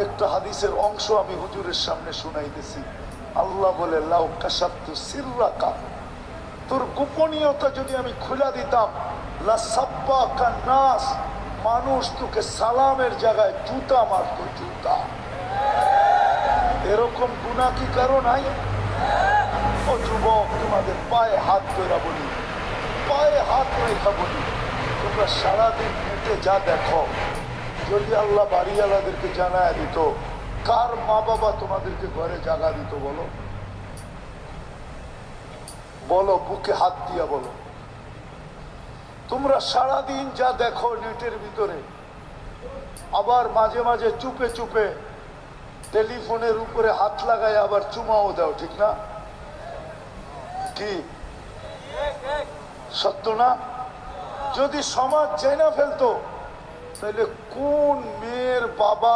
একটা হাদিসের অংশ আমি হুজুরের সামনে শুনাইতেছি। আল্লাহ বলে, লাউ কাশাফতু সিররাকা, তোর গোপনীয়তা যদি আমি খুলে দিতাম, লা সাব্বাকা নাস, মানুষ তোকে সালামের জায়গায় জুতা মারতো, জুতা। এরকম গুনাহ কি কারো নাই? ও যুবক, তোমাদের পায়ে হাত ধরা বলি, পায়ে হাত রেখা বলি, তোমরা সারাদিন নেটে যা দেখো, যদি আল্লাহ বাড়িওয়ালাদেরকে জানায় দিত, কার মা বাবা তোমাদেরকে ঘরে জাগা দিত? বলো বলো, বুকে হাত দিয়া বলো। তোমরা সারাদিন যা দেখো নেটের ভিতরে, আবার মাঝে মাঝে চুপে চুপে টেলিফোনের উপরে হাত লাগায় আবার চুমাও দাও, ঠিক না? কি সত্য না? যদি সমাজ জেনে ফেলতো, তাহলে কোন মেয়ের বাবা